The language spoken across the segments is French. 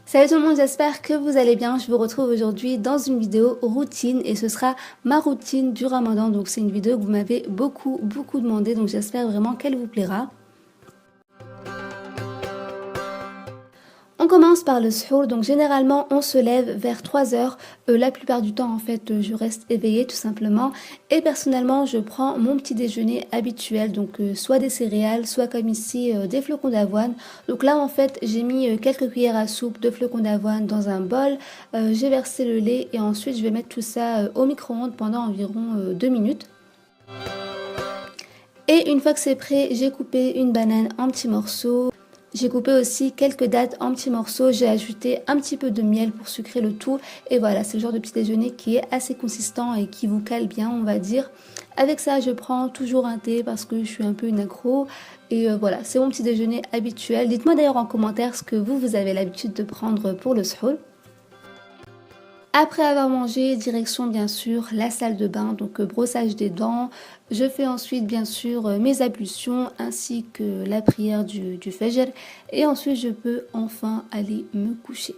Salut tout le monde, j'espère que vous allez bien. Je vous retrouve aujourd'hui dans une vidéo routine et ce sera ma routine du Ramadan. Donc c'est une vidéo que vous m'avez beaucoup demandé, donc j'espère vraiment qu'elle vous plaira. On commence par le suhour, donc généralement on se lève vers 3 heures. La plupart du temps en fait je reste éveillée tout simplement. Et personnellement je prends mon petit déjeuner habituel, donc soit des céréales, soit comme ici des flocons d'avoine. Donc là en fait j'ai mis quelques cuillères à soupe de flocons d'avoine dans un bol. J'ai versé le lait et ensuite je vais mettre tout ça au micro-ondes pendant environ 2 minutes. Et une fois que c'est prêt, j'ai coupé une banane en petits morceaux. J'ai coupé aussi quelques dattes en petits morceaux, j'ai ajouté un petit peu de miel pour sucrer le tout. Et voilà, c'est le genre de petit déjeuner qui est assez consistant et qui vous cale bien, on va dire. Avec ça, je prends toujours un thé parce que je suis un peu une accro. Et voilà, c'est mon petit déjeuner habituel. Dites-moi d'ailleurs en commentaire ce que vous avez l'habitude de prendre pour le suhour. Après avoir mangé, direction bien sûr la salle de bain, donc brossage des dents. Je fais ensuite bien sûr mes ablutions ainsi que la prière du Fajr et ensuite je peux enfin aller me coucher.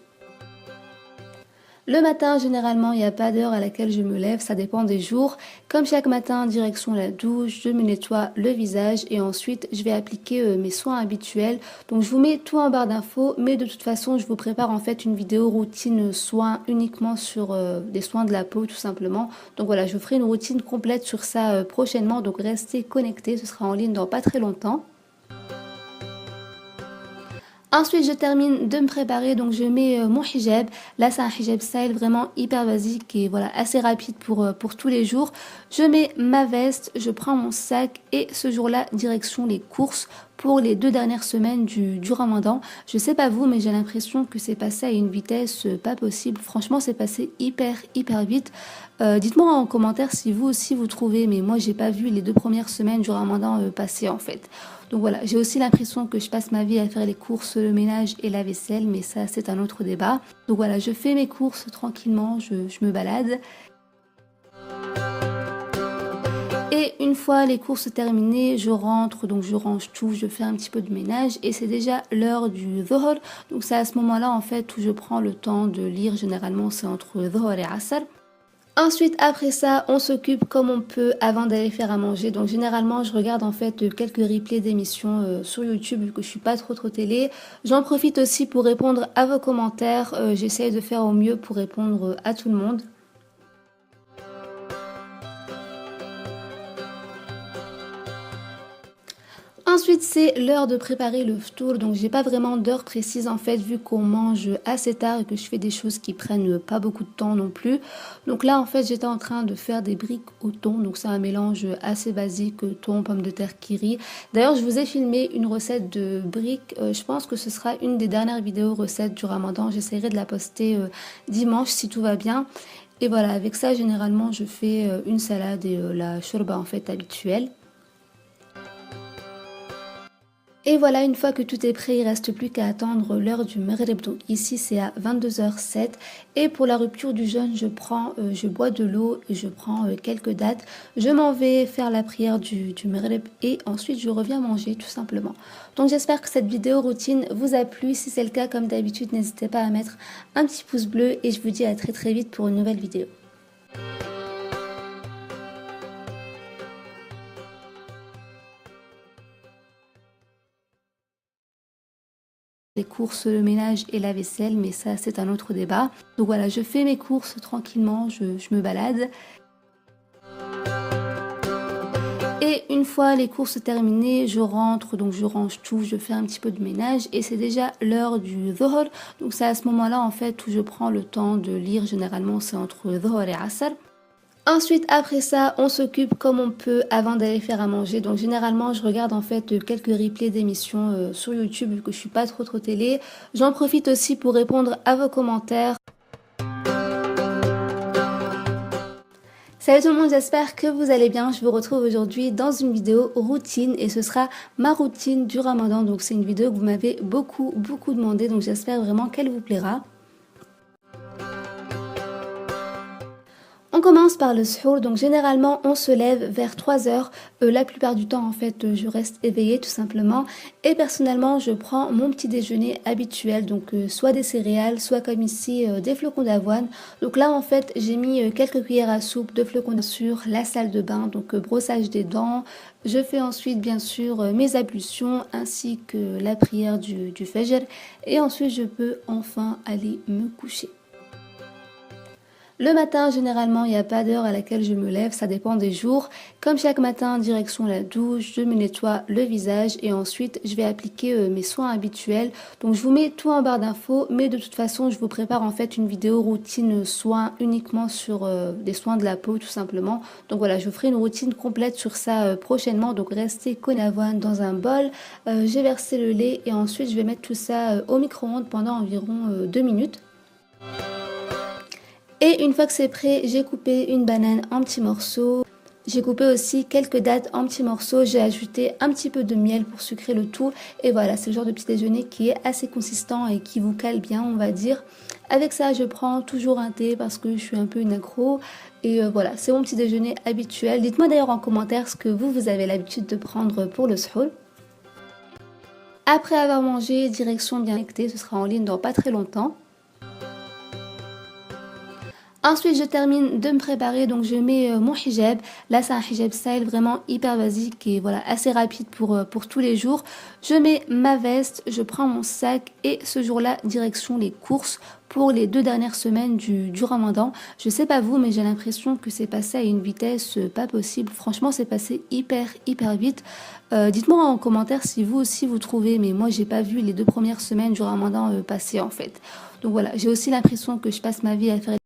Le matin, généralement, il n'y a pas d'heure à laquelle je me lève, ça dépend des jours. Comme chaque matin, direction la douche, je me nettoie le visage et ensuite je vais appliquer mes soins habituels. Donc je vous mets tout en barre d'infos, mais de toute façon, je vous prépare en fait une vidéo routine soins uniquement sur des soins de la peau tout simplement. Donc voilà, je vous ferai une routine complète sur ça prochainement, donc restez connectés, ce sera en ligne dans pas très longtemps. Ensuite, je termine de me préparer, donc je mets mon hijab. Là, c'est un hijab style vraiment hyper basique et voilà, assez rapide pour tous les jours. Je mets ma veste, je prends mon sac et ce jour-là, direction les courses pour les 2 dernières semaines du Ramadan. Je sais pas vous, mais j'ai l'impression que c'est passé à une vitesse pas possible. Franchement, c'est passé hyper vite. Dites-moi en commentaire si vous aussi vous trouvez, mais moi j'ai pas vu les 2 premières semaines du Ramadan passer en fait. Donc voilà, j'ai aussi l'impression que je passe ma vie à faire les courses, le ménage et la vaisselle, mais ça c'est un autre débat. Donc voilà, je fais mes courses tranquillement, je me balade. Et une fois les courses terminées, je rentre, donc je range tout, je fais un petit peu de ménage et c'est déjà l'heure du dhuhr. Donc c'est à ce moment-là en fait où je prends le temps de lire, généralement c'est entre dhuhr et asr. Ensuite, après ça, on s'occupe comme on peut avant d'aller faire à manger. Donc généralement, je regarde en fait quelques replays d'émissions sur YouTube vu que je suis pas trop télé. J'en profite aussi pour répondre à vos commentaires. J'essaye de faire au mieux pour répondre à tout le monde. Ensuite, c'est l'heure de préparer le ftour, donc j'ai pas vraiment d'heure précise en fait vu qu'on mange assez tard et que je fais des choses qui prennent pas beaucoup de temps non plus. Donc là en fait j'étais en train de faire des briques au thon, donc c'est un mélange assez basique, thon, pommes de terre, kiri. D'ailleurs je vous ai filmé une recette de briques, je pense que ce sera une des dernières vidéos recettes du Ramadan, j'essaierai de la poster dimanche si tout va bien. Et voilà, avec ça généralement je fais une salade et la shorba en fait habituelle. Et voilà, une fois que tout est prêt, il ne reste plus qu'à attendre l'heure du Maghrib. Donc ici, c'est à 22h07. Et pour la rupture du jeûne, je bois de l'eau et je prends quelques dattes. Je m'en vais faire la prière du Maghrib et ensuite je reviens manger tout simplement. Donc j'espère que cette vidéo routine vous a plu. Si c'est le cas, comme d'habitude, n'hésitez pas à mettre un petit pouce bleu et je vous dis à très vite pour une nouvelle vidéo. Les courses, le ménage et la vaisselle, mais ça c'est un autre débat. Donc voilà, je fais mes courses tranquillement, je me balade. Et une fois les courses terminées, je rentre, donc je range tout, je fais un petit peu de ménage et c'est déjà l'heure du dhuhr. Donc c'est à ce moment-là en fait où je prends le temps de lire, généralement c'est entre dhuhr et asr. Ensuite, après ça, on s'occupe comme on peut avant d'aller faire à manger. Donc généralement, je regarde en fait quelques replays d'émissions sur YouTube vu que je suis pas trop télé. J'en profite aussi pour répondre à vos commentaires. Salut tout le monde, j'espère que vous allez bien. Je vous retrouve aujourd'hui dans une vidéo routine et ce sera ma routine du Ramadan. Donc c'est une vidéo que vous m'avez beaucoup demandé, donc j'espère vraiment qu'elle vous plaira. On On commence par le suhour, donc généralement on se lève vers 3 heures. La plupart du temps en fait je reste éveillée tout simplement. Et personnellement je prends mon petit déjeuner habituel, donc soit des céréales, soit comme ici des flocons d'avoine. Donc là en fait j'ai mis quelques cuillères à soupe de flocons d'avoine sur la salle de bain, donc brossage des dents. Je fais ensuite bien sûr mes ablutions ainsi que la prière du Fajr. Et ensuite je peux enfin aller me coucher. Le matin, généralement, il n'y a pas d'heure à laquelle je me lève, ça dépend des jours. Comme chaque matin, direction la douche, je me nettoie le visage et ensuite je vais appliquer mes soins habituels. Donc je vous mets tout en barre d'infos, mais de toute façon, je vous prépare en fait une vidéo routine soins uniquement sur des soins de la peau tout simplement. Donc voilà, je vous ferai une routine complète sur ça prochainement. Donc restez connectés d'avoine dans un bol. J'ai versé le lait et ensuite je vais mettre tout ça au micro-ondes pendant environ 2 minutes. Et une fois que c'est prêt, j'ai coupé une banane en petits morceaux. J'ai coupé aussi quelques dattes en petits morceaux. J'ai ajouté un petit peu de miel pour sucrer le tout. Et voilà, c'est le genre de petit déjeuner qui est assez consistant et qui vous cale bien, on va dire. Avec ça, je prends toujours un thé parce que je suis un peu une accro. Et voilà, c'est mon petit déjeuner habituel. Dites-moi d'ailleurs en commentaire ce que vous avez l'habitude de prendre pour le suhour. Après avoir mangé, direction bien connectée, ce sera en ligne dans pas très longtemps. Ensuite, je termine de me préparer, donc je mets mon hijab. Là, c'est un hijab style vraiment hyper basique et voilà, assez rapide pour tous les jours. Je mets ma veste, je prends mon sac et ce jour-là, direction les courses pour les 2 dernières semaines du ramadan. Je sais pas vous, mais j'ai l'impression que c'est passé à une vitesse pas possible. Franchement, c'est passé hyper vite. Dites-moi en commentaire si vous aussi vous trouvez, mais moi j'ai pas vu les 2 premières semaines du ramadan passer en fait. Donc voilà, j'ai aussi l'impression que je passe ma vie à faire